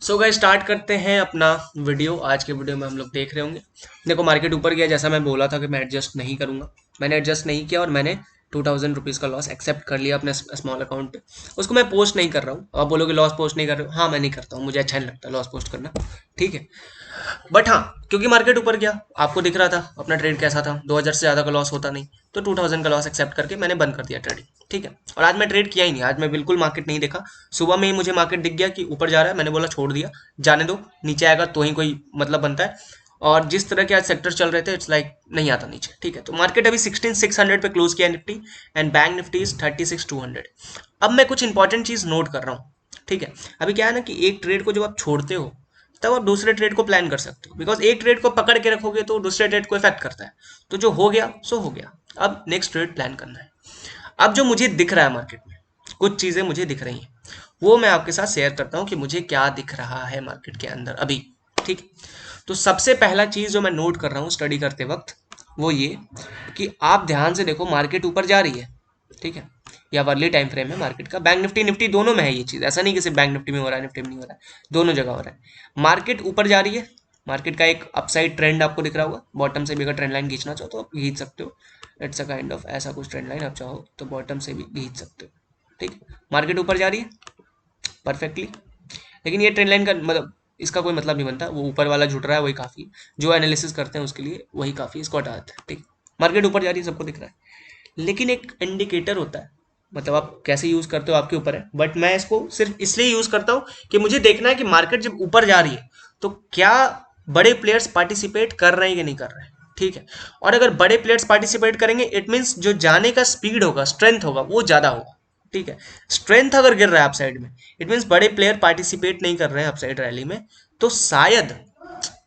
So guys start करते हैं अपना वीडियो। आज के वीडियो में हम लोग देख रहे होंगे। देखो मार्केट ऊपर गया, जैसा मैं बोला था कि मैं एडजस्ट नहीं करूंगा। मैंने एडजस्ट नहीं किया और मैंने 2000 रुपीज़ का लॉस एक्सेप्ट कर लिया अपने स्मॉल अकाउंट पे। उसको मैं पोस्ट नहीं कर रहा हूँ। आप बोलोगे लॉस पोस्ट नहीं कर रहे हो, हाँ मैं नहीं करता हूँ, मुझे अच्छा नहीं लगता लॉस पोस्ट करना। ठीक है, बट हाँ, क्योंकि मार्केट ऊपर गया, आपको दिख रहा था अपना ट्रेड कैसा था, 2000 से ज़्यादा का लॉस होता नहीं, तो 2000 का लॉस एक्सेप्ट करके मैंने बंद कर दिया ट्रेडिंग। ठीक है, और आज मैं ट्रेड किया ही नहीं, आज मैं बिल्कुल मार्केट नहीं देखा। सुबह में ही मुझे मार्केट दिख गया कि ऊपर जा रहा है, मैंने बोला छोड़ दिया, जाने दो, नीचे आएगा तो ही कोई मतलब बनता है। और जिस तरह के आज सेक्टर चल रहे थे, इट्स लाइक नहीं आता नीचे। ठीक है, तो मार्केट अभी 16600 पे क्लोज किया Nifty, and bank Nifty is 36200। अब मैं कुछ इंपॉर्टेंट चीज नोट कर रहा हूँ। ठीक है, अभी क्या है ना कि एक ट्रेड को जब आप छोड़ते हो तब आप दूसरे ट्रेड को प्लान कर सकते हो, बिकॉज एक ट्रेड को पकड़ के रखोगे तो दूसरे ट्रेड को इफेक्ट करता है। तो जो हो गया सो हो गया, अब नेक्स्ट ट्रेड प्लान करना है। अब जो मुझे दिख रहा है मार्केट में, कुछ चीजें मुझे दिख रही हैं, वो मैं आपके साथ शेयर करता हूँ कि मुझे क्या दिख रहा है मार्केट के अंदर अभी। ठीक है, तो सबसे पहला चीज जो मैं नोट कर रहा हूँ स्टडी करते वक्त, वो ये कि आप ध्यान से देखो, मार्केट ऊपर जा रही है। ठीक है, या वर्ली टाइम फ्रेम है मार्केट का, बैंक निफ्टी निफ्टी दोनों में है ये चीज, ऐसा नहीं कि सिर्फ बैंक निफ्टी में हो रहा है निफ्टी में नहीं हो रहा है, दोनों जगह हो रहा है। मार्केट ऊपर जा रही है, मार्केट का एक अपसाइड ट्रेंड आपको दिख रहा होगा, बॉटम से भी अगर ट्रेंड लाइन खींचना चाहो तो आप खींच सकते हो। इट्स अ काइंड ऑफ ऐसा कुछ ट्रेंड लाइन, आप चाहो तो बॉटम से भी खींच सकते हो। ठीक है, मार्केट ऊपर जा रही है परफेक्टली, लेकिन ये ट्रेंड लाइन का मतलब इसका कोई मतलब नहीं बनता, वो ऊपर वाला जुट रहा है वही काफी, जो एनालिसिस करते हैं उसके लिए वही काफी, इसको हटा देते हैं। ठीक, मार्केट ऊपर जा रही है सबको दिख रहा है, लेकिन एक इंडिकेटर होता है, मतलब आप कैसे यूज करते हो आपके ऊपर है, बट मैं इसको सिर्फ इसलिए यूज करता हूँ कि मुझे देखना है कि मार्केट जब ऊपर जा रही है तो क्या बड़े प्लेयर्स पार्टिसिपेट कर रहे हैं कि नहीं कर रहे हैं। ठीक है, और अगर बड़े प्लेयर्स पार्टिसिपेट करेंगे इट मीन्स जो जाने का स्पीड होगा, स्ट्रेंथ होगा, वो ज्यादा होगा। ठीक है, स्ट्रेंथ अगर गिर रहा है अपसाइड में, इट मीन्स बड़े प्लेयर पार्टिसिपेट नहीं कर रहे हैं अपसाइड रैली में, तो शायद,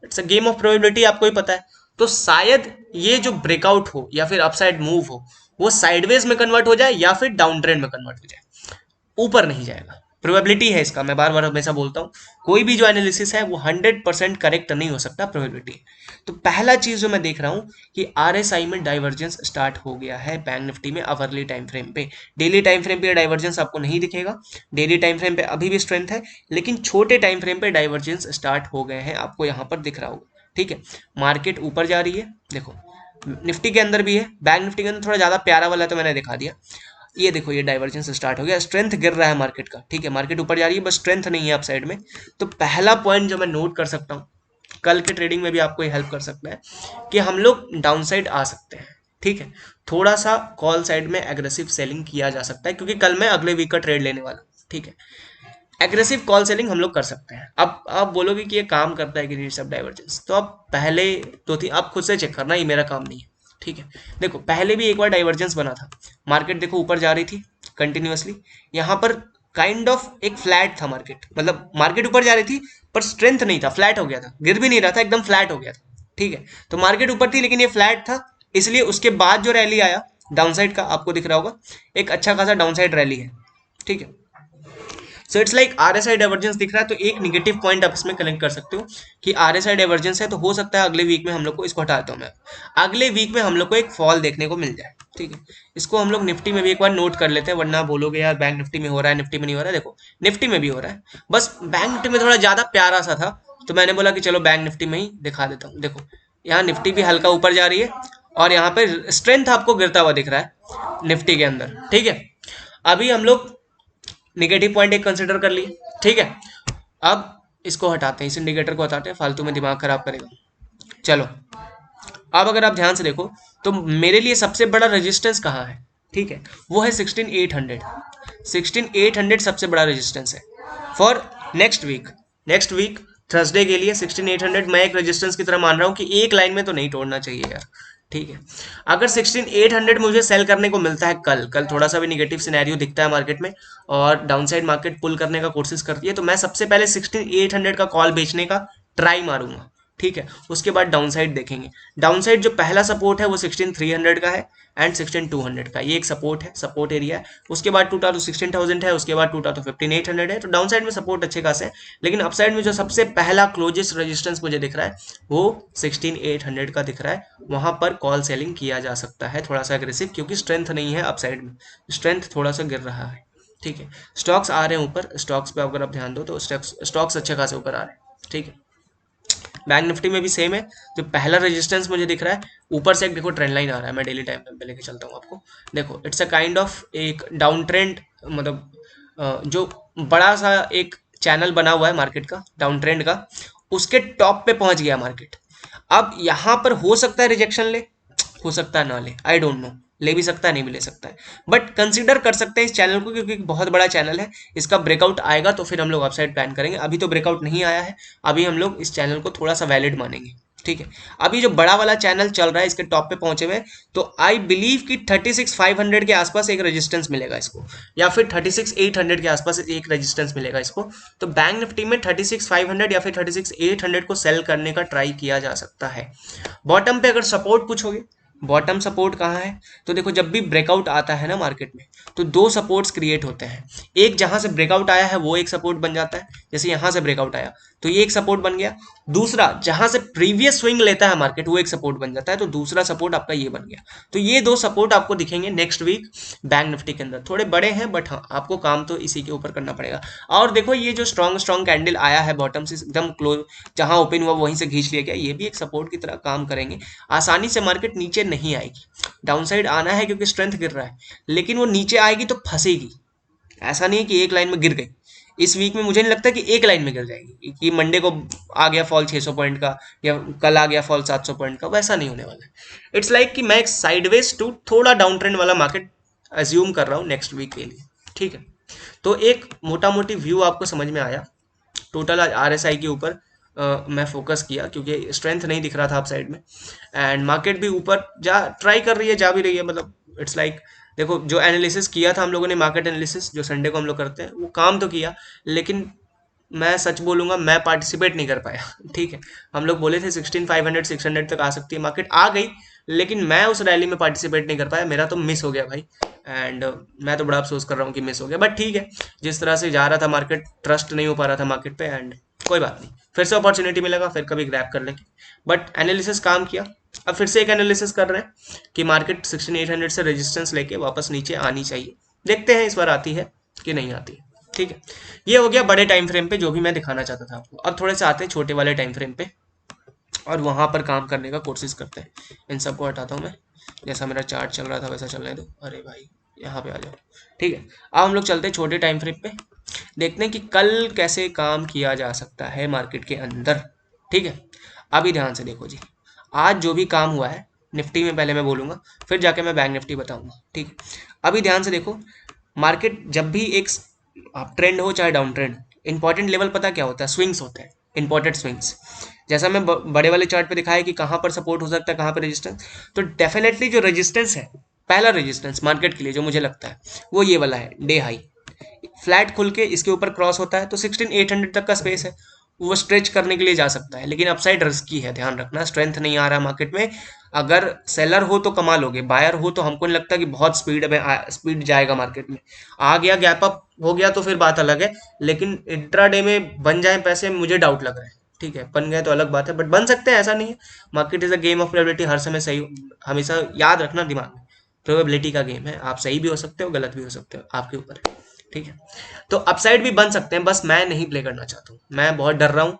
it's a game of probability, आपको ही पता है, तो शायद ये जो ब्रेकआउट हो या फिर अपसाइड मूव हो, वो साइडवेज में कन्वर्ट हो जाए या फिर डाउन ट्रेंड में कन्वर्ट हो जाए, ऊपर नहीं जाएगा। प्रोबेबिलिटी है इसका, मैं बार बार हमेशा बोलता हूँ, कोई भी जो एनालिसिस है वो 100% करेक्ट नहीं हो सकता, प्रोबेबिलिटी। तो पहला चीज जो मैं देख रहा हूँ कि आरएसआई में डाइवर्जेंस स्टार्ट हो गया है बैंक निफ्टी में अवरली टाइम फ्रेम पे। डेली टाइम फ्रेम पे डाइवर्जेंस आपको नहीं दिखेगा, डेली टाइम फ्रेम पे अभी भी स्ट्रेंथ है, लेकिन छोटे टाइम फ्रेम पे डाइवर्जेंस स्टार्ट हो गए हैं, आपको यहाँ पर दिख रहा होगा। ठीक है, मार्केट ऊपर जा रही है, देखो निफ्टी के अंदर भी है, बैंक निफ्टी के अंदर थोड़ा ज्यादा प्यारा वाला तो मैंने दिखा दिया। ये देखो ये डाइवर्जेंस स्टार्ट हो गया, स्ट्रेंथ गिर रहा है मार्केट का। ठीक है, मार्केट ऊपर जा रही है बस स्ट्रेंथ नहीं है अप साइड में। तो पहला पॉइंट जो मैं नोट कर सकता हूँ, कल के ट्रेडिंग में भी आपको ये हेल्प कर सकता है, कि हम लोग डाउन साइड आ सकते हैं। ठीक है, थोड़ा सा कॉल साइड में एग्रेसिव सेलिंग किया जा सकता है, क्योंकि कल मैं अगले वीक का ट्रेड लेने वाला हूँ। ठीक है, एग्रेसिव कॉल सेलिंग हम लोग कर सकते हैं। अब आप बोलोगे कि ये काम करता है कि नहीं सब डाइवर्जेंस, तो आप पहले दो तीन आप खुद से चेक करना, ये मेरा काम नहीं है। ठीक है, देखो पहले भी एक बार डाइवर्जेंस बना था, मार्केट देखो ऊपर जा रही थी कंटिन्यूअसली, यहाँ पर काइंड ऑफ एक फ्लैट था मार्केट, मतलब मार्केट ऊपर जा रही थी पर स्ट्रेंथ नहीं था, फ्लैट हो गया था, गिर भी नहीं रहा था, एकदम फ्लैट हो गया था। ठीक है, तो मार्केट ऊपर थी लेकिन ये फ्लैट था, इसलिए उसके बाद जो रैली आया डाउनसाइड का, आपको दिख रहा होगा एक अच्छा खासा डाउनसाइड रैली है। ठीक है, so it's like RSI divergence दिख रहा है, तो एक निगेटिव पॉइंट आप इसमें कलेक्ट कर सकते हो कि आरएसआई डाइवर्जेंस है, तो हो सकता है अगले वीक में हम लोग को, इसको हटाता हूँ मैं, अगले वीक में हम लोग को एक फॉल देखने को मिल जाए। ठीक है, इसको हम लोग निफ्टी में भी एक बार नोट कर लेते हैं, वरना बोलोगे यार बैंक निफ्टी में हो रहा है निफ्टी में नहीं हो रहा है। देखो निफ्टी में भी हो रहा है, बस बैंक निफ्टी में थोड़ा ज्यादा प्यारा सा था, तो मैंने बोला कि चलो बैंक निफ्टी में ही दिखा देता हूँ। देखो यहाँ निफ्टी भी हल्का ऊपर जा रही है, और यहाँ पे स्ट्रेंथ आपको गिरता हुआ दिख रहा है निफ्टी के अंदर। ठीक है, अभी हम लोग निगेटिव पॉइंट एक कंसिडर कर लिए। ठीक है, अब इसको हटाते हैं, इस इंडिकेटर को हटाते हैं, फालतू में दिमाग खराब करेगा। चलो, अब अगर आप ध्यान से देखो तो मेरे लिए सबसे बड़ा रेजिस्टेंस कहाँ है। ठीक है, वो है 16800। 16800 सबसे बड़ा रेजिस्टेंस है for next week. Next week Thursday के लिए 16800 मैं एक रेजिस्टेंस की तरह मान रहा हूँ कि एक लाइन में तो नहीं तोड़ना चाहिए यार। ठीक है, अगर 16800 मुझे सेल करने को मिलता है, कल कल थोड़ा सा भी निगेटिव सिनेरियो दिखता है मार्केट में और डाउनसाइड मार्केट पुल करने का कोशिश करती है, तो मैं सबसे पहले 16800 का कॉल बेचने का ट्राई मारूंगा। ठीक है, उसके बाद डाउनसाइड देखेंगे। डाउनसाइड जो पहला सपोर्ट है वो 16300 का है एंड 16200 का, ये एक सपोर्ट है, सपोर्ट एरिया है। उसके बाद टूटा तो 16000 है, उसके बाद टूटा तो 15800 है, तो डाउनसाइड में सपोर्ट अच्छे खासे हैं। लेकिन अपसाइड में जो सबसे पहला क्लोजेस्ट रेजिस्टेंस मुझे दिख रहा है वो 16800 का दिख रहा है, वहां पर कॉल सेलिंग किया जा सकता है थोड़ा सा अग्रेसिव, क्योंकि स्ट्रेंथ नहीं है अपसाइड में, स्ट्रेंथ थोड़ा सा गिर रहा है। ठीक है। स्टॉक्स आ रहे हैं ऊपर, स्टॉक्स पे अगर आप ध्यान दो तो स्टॉक्स अच्छे खासे ऊपर आ रहे हैं, ठीक है। बैंक निफ्टी में भी सेम है, जो पहला रेजिस्टेंस मुझे दिख रहा है ऊपर से, एक देखो ट्रेंड लाइन आ रहा है, मैं डेली टाइम पे लेके चलता हूँ आपको। देखो इट्स अ काइंड ऑफ एक डाउन ट्रेंड, मतलब जो बड़ा सा एक चैनल बना हुआ है मार्केट का डाउन ट्रेंड का, उसके टॉप पे पहुंच गया मार्केट। अब यहाँ पर हो सकता है रिजेक्शन ले, हो सकता है ना ले, आई डोंट नो, ले भी सकता है नहीं भी ले सकता है, बट कंसीडर कर सकते हैं इस चैनल को, क्योंकि बहुत बड़ा चैनल है। इसका ब्रेकआउट आएगा तो फिर हम लोग अपसाइड प्लान करेंगे, अभी तो ब्रेकआउट नहीं आया है, अभी हम लोग इस चैनल को थोड़ा सा वैलिड मानेंगे, ठीक है। अभी जो बड़ा वाला चैनल चल रहा है इसके टॉप पे पहुंचे हुए, तो आई बिलीव कि 36,500 के आसपास एक रेजिस्टेंस मिलेगा इसको, या फिर 36,800 के आसपास एक रेजिस्टेंस मिलेगा इसको। तो बैंक निफ्टी में 36,500 या फिर 36,800 को सेल करने का ट्राई किया जा सकता है। बॉटम पे अगर सपोर्ट पूछोगे, बॉटम सपोर्ट कहाँ है, तो देखो जब भी ब्रेकआउट आता है ना मार्केट में, तो दो सपोर्ट्स क्रिएट होते हैं। एक जहां से ब्रेकआउट आया है वो एक सपोर्ट बन जाता है, जैसे यहां से ब्रेकआउट आया तो ये एक सपोर्ट बन गया। दूसरा जहां से प्रीवियस स्विंग लेता है मार्केट, वो एक सपोर्ट बन जाता है, तो दूसरा सपोर्ट आपका ये बन गया। तो ये दो सपोर्ट आपको दिखेंगे नेक्स्ट वीक बैंक निफ्टी के अंदर, थोड़े बड़े हैं बट हाँ आपको काम तो इसी के ऊपर करना पड़ेगा। और देखो ये जो स्ट्रॉन्ग स्ट्रॉन्ग कैंडल आया है बॉटम से एकदम क्लोज, जहां ओपन हुआ वहीं से खींच लिया गया, ये भी एक सपोर्ट की तरह काम करेंगे। आसानी से मार्केट नीचे नहीं आएगी, डाउन साइड आना है क्योंकि स्ट्रेंथ गिर रहा है, लेकिन वो नीचे आएगी तो फंसेगी। ऐसा नहीं है कि एक लाइन में गिर गई, इस वीक में मुझे नहीं लगता कि एक लाइन में गिर जाएगी, कि मंडे को आ गया फॉल 600 पॉइंट का या कल आ गया फॉल 700 पॉइंट का, वैसा नहीं होने वाला है। इट्स लाइक कि मैं एक साइडवेज टू थोड़ा डाउन ट्रेंड वाला मार्केट अज्यूम कर रहा हूँ नेक्स्ट वीक के लिए, ठीक है। तो एक मोटा मोटी व्यू आपको समझ में आया। टोटल आज आरएसआई के ऊपर मैं फोकस किया क्योंकि स्ट्रेंथ नहीं दिख रहा था अप साइड में, एंड मार्केट भी ऊपर जा ट्राई कर रही है, जा भी रही है, मतलब इट्स लाइक देखो जो एनालिसिस किया था हम लोगों ने, मार्केट एनालिसिस जो संडे को हम लोग करते हैं, वो काम तो किया, लेकिन मैं सच बोलूंगा मैं पार्टिसिपेट नहीं कर पाया ठीक है। हम लोग बोले थे 16,500 600 तक आ सकती है, मार्केट आ गई, लेकिन मैं उस रैली में पार्टिसिपेट नहीं कर पाया, मेरा तो मिस हो गया भाई। एंड मैं तो बड़ा अफसोस कर रहा हूँ कि मिस हो गया, बट ठीक है, जिस तरह से जा रहा था मार्केट, ट्रस्ट नहीं हो पा रहा था मार्केट पे, एंड कोई बात नहीं, फिर से अपॉर्चुनिटी मिलेगा, फिर कभी ग्रैब कर लेंगे। बट एनालिसिस काम किया, अब फिर से एक एनालिसिस कर रहे हैं कि मार्केट 16,800 से रेजिस्टेंस लेके वापस नीचे आनी चाहिए, देखते हैं इस बार आती है कि नहीं आती है, ठीक है। ये हो गया बड़े टाइम फ्रेम पे जो भी मैं दिखाना चाहता था आपको। अब थोड़े से आते हैं छोटे वाले टाइम फ्रेम पे, और वहां पर काम करने का कोशिश करते हैं। इन सबको हटाता हूँ मैं, जैसा मेरा चार्ट चल रहा था वैसा चलने दो। अरे भाई यहाँ पे आ जाओ, ठीक है। अब हम लोग चलते हैं छोटे टाइम फ्रेम पे, देखते हैं कि कल कैसे काम किया जा सकता है मार्केट के अंदर, ठीक है। अभी ध्यान से देखो जी, आज जो भी काम हुआ है निफ्टी में, पहले मैं बोलूंगा फिर जाके मैं बैंक निफ्टी बताऊंगा, ठीक है। अभी ध्यान से देखो, मार्केट जब भी एक अप ट्रेंड हो चाहे डाउन ट्रेंड, इंपॉर्टेंट लेवल पता क्या होता है, स्विंग्स होते हैं, इंपॉर्टेंट स्विंग्स। जैसा मैं बड़े वाले चार्ट पे दिखाया कि कहाँ पर सपोर्ट हो सकता है, कहाँ पर रेजिस्टेंस, तो डेफिनेटली जो रेजिस्टेंस है, पहला रेजिस्टेंस मार्केट के लिए जो मुझे लगता है वो ये वाला है, डे हाई फ्लैट खुल के इसके ऊपर क्रॉस होता है तो 16,800 तक का स्पेस है, वो स्ट्रेच करने के लिए जा सकता है, लेकिन अपसाइड रिस्की है, ध्यान रखना, स्ट्रेंथ नहीं आ रहा मार्केट में। अगर सेलर हो तो कमा लोगे, बायर हो तो हमको नहीं लगता कि बहुत स्पीड में स्पीड जाएगा मार्केट में। आ गया गैप अप हो गया तो फिर बात अलग है, लेकिन इंट्राडे में बन जाए पैसे मुझे डाउट लग रहा है, ठीक है। बन गए तो अलग बात है, बट बन सकते हैं, ऐसा नहीं है। Market is a game of probability, हर समय सही, हमेशा याद रखना दिमाग में, प्रोबेबिलिटी का गेम है, आप सही भी हो सकते हो गलत भी हो सकते हो, आपके ऊपर है, ठीक है। तो अपसाइड भी बन सकते हैं, बस मैं नहीं प्ले करना चाहता हूँ, मैं बहुत डर रहा हूँ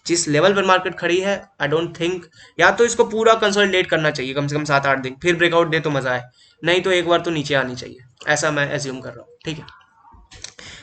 जिस लेवल पर मार्केट खड़ी है। आई डोंट थिंक, या तो इसको पूरा कंसोलिडेट करना चाहिए कम से कम 7-8 दिन, फिर ब्रेकआउट दे तो मजा आए, नहीं तो एक बार तो नीचे आनी चाहिए, ऐसा मैं एज्यूम कर रहा हूँ, ठीक है।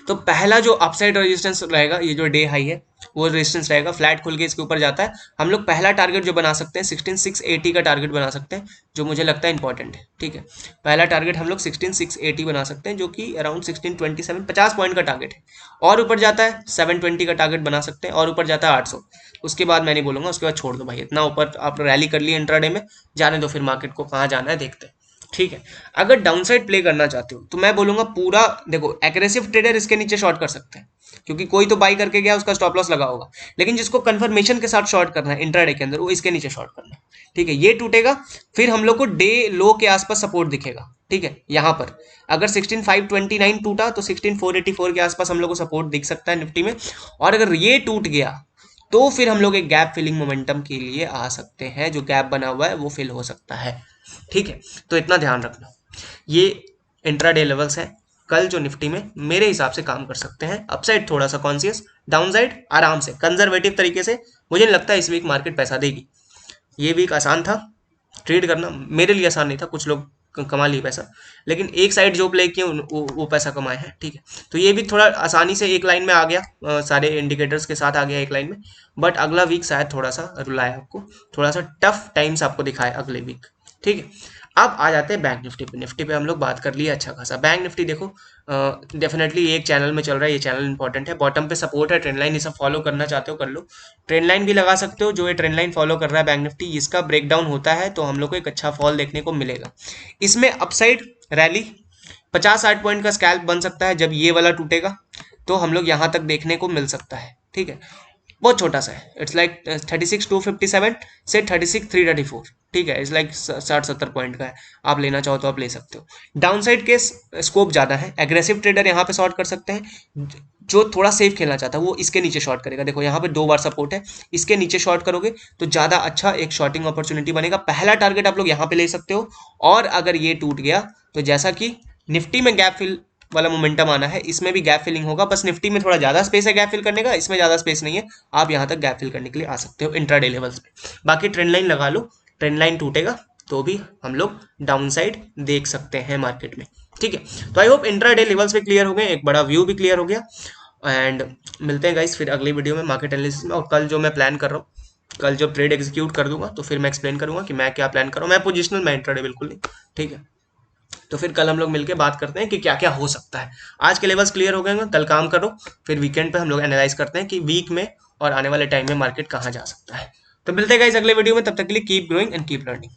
तो पहला जो अपसाइड रेजिस्टेंस रहेगा, ये जो डे हाई है वो रेजिस्टेंस रहेगा, फ्लैट खुल के इसके ऊपर जाता है, हम लोग पहला टारगेट जो बना सकते हैं 16,680 का टारगेट बना सकते हैं, जो मुझे लगता है इंपॉर्टेंट है, ठीक है। पहला टारगेट हम लोग 16,680 बना सकते हैं, जो कि अराउंड 1627 50 पॉइंट का टारगेट है, और ऊपर जाता है 720 का टारगेट बना सकते हैं, और ऊपर जाता है 800। उसके बाद मैं नहीं बोलूंगा, उसके बाद छोड़ दो भाई, इतना ऊपर आप रैली कर लिए इंट्राडे में, जाने दो, फिर मार्केट को कहाँ जाना है देखते हैं, ठीक है। अगर डाउनसाइड प्ले करना चाहते हो तो मैं बोलूंगा पूरा देखो, एग्रेसिव ट्रेडर इसके नीचे शॉर्ट कर सकते हैं, क्योंकि कोई तो बाई करके गया उसका स्टॉप लॉस लगा होगा, लेकिन जिसको कंफर्मेशन के साथ शॉर्ट करना है इंट्राडे के अंदर, वो इसके नीचे शॉर्ट करना है, ठीक है। ये टूटेगा, फिर हम लोग को डे लो के आसपास सपोर्ट दिखेगा, ठीक है। यहाँ पर अगर 16,529 टूटा तो 16,484 के आसपास हम लोग को सपोर्ट दिख सकता है निफ्टी में, और अगर ये टूट गया तो फिर हम लोग एक गैप फिलिंग मोमेंटम के लिए आ सकते हैं, जो गैप बना हुआ है वो फिल हो सकता है, ठीक है। तो इतना ध्यान रखना, ये इंट्राडे लेवल्स है, कल जो निफ्टी में मेरे हिसाब से काम कर सकते हैं। अपसाइड थोड़ा सा कॉन्शियस, डाउनसाइड आराम से कंजर्वेटिव तरीके से। मुझे नहीं लगता इस वीक मार्केट पैसा देगी। ये वीक आसान था ट्रेड करना, मेरे लिए आसान नहीं था, कुछ लोग कमा लिए पैसा, लेकिन एक साइड जो प्ले किए वो पैसा कमाए हैं, ठीक है। तो ये भी थोड़ा आसानी से एक लाइन में आ गया, सारे इंडिकेटर्स के साथ आ गया एक लाइन में। बट अगला वीक शायद थोड़ा सा रुलाए आपको, थोड़ा सा टफ टाइम्स आपको दिखाए अगले वीक, ठीक है। अब आ जाते हैं बैंक निफ्टी पे। निफ्टी पे हम लोग बात कर लिए अच्छा खासा। बैंक निफ्टी देखो डेफिनेटली एक चैनल में चल रहा है, ये चैनल इंपॉर्टेंट है। बॉटम पे सपोर्ट है, ट्रेंड लाइन, इसे फॉलो करना चाहते हो कर लो। ट्रेंड लाइन भी लगा सकते हो, जो ये ट्रेंड लाइन फॉलो कर रहा है बैंक निफ्टी, इसका ब्रेकडाउन होता है तो हम लोग को एक अच्छा फॉल देखने को मिलेगा। इसमें अपसाइड रैली 50-60 पॉइंट का स्कैल्प बन सकता है। जब ये वाला टूटेगा तो हम लोग यहाँ तक देखने को मिल सकता है, ठीक है। बहुत छोटा सा है, इट्स लाइक 36,257 से 36,334, ठीक है। इट्स लाइक 60-70 पॉइंट का है। आप लेना चाहो तो आप ले सकते हो। डाउन साइड के स्कोप ज़्यादा है, एग्रेसिव ट्रेडर यहाँ पे शॉर्ट कर सकते हैं। जो थोड़ा सेफ खेलना चाहता है वो इसके नीचे शॉर्ट करेगा। देखो यहाँ पे 2 बार सपोर्ट है, इसके नीचे शॉर्ट करोगे तो ज़्यादा अच्छा एक शॉर्टिंग अपॉर्चुनिटी बनेगा। पहला टारगेट आप लोग यहाँ पे ले सकते हो। और अगर ये टूट गया तो जैसा कि निफ्टी में गैप फिल वाला मोमेंटम आना है, इसमें भी गैप फिलिंग होगा। बस निफ्टी में थोड़ा ज़्यादा स्पेस है गैप फिल करने का, इसमें ज़्यादा स्पेस नहीं है। आप यहाँ तक गैप फिल करने के लिए आ सकते हो इंट्राडे लेवल्स पे। बाकी ट्रेंड लाइन लगा लो, ट्रेंड लाइन टूटेगा तो भी हम लोग डाउन साइड देख सकते हैं मार्केट में, ठीक है। तो आई होप इंट्राडे लेवल्स पे क्लियर हो गए, एक बड़ा व्यू भी क्लियर हो गया। एंड मिलते हैं गाइस फिर अगली वीडियो में मार्केट एनालिसिस में। और कल जो मैं प्लान कर रहा हूँ, कल जब ट्रेड एग्जीक्यूट कर दूंगा तो फिर मैं एक्सप्लेन करूंगा कि मैं क्या प्लान कर रहा हूँ। मैं पोजिशनल, मैं इंट्राडे बिल्कुल नहीं, ठीक है। तो फिर कल हम लोग मिलके बात करते हैं कि क्या क्या हो सकता है। आज के लेवल्स क्लियर हो गए हैं, कल काम करो, फिर वीकेंड पे हम लोग एनालाइज करते हैं कि वीक में और आने वाले टाइम में मार्केट कहाँ जा सकता है। तो मिलते हैं गाइस अगले वीडियो में, तब तक के लिए keep growing and keep learning.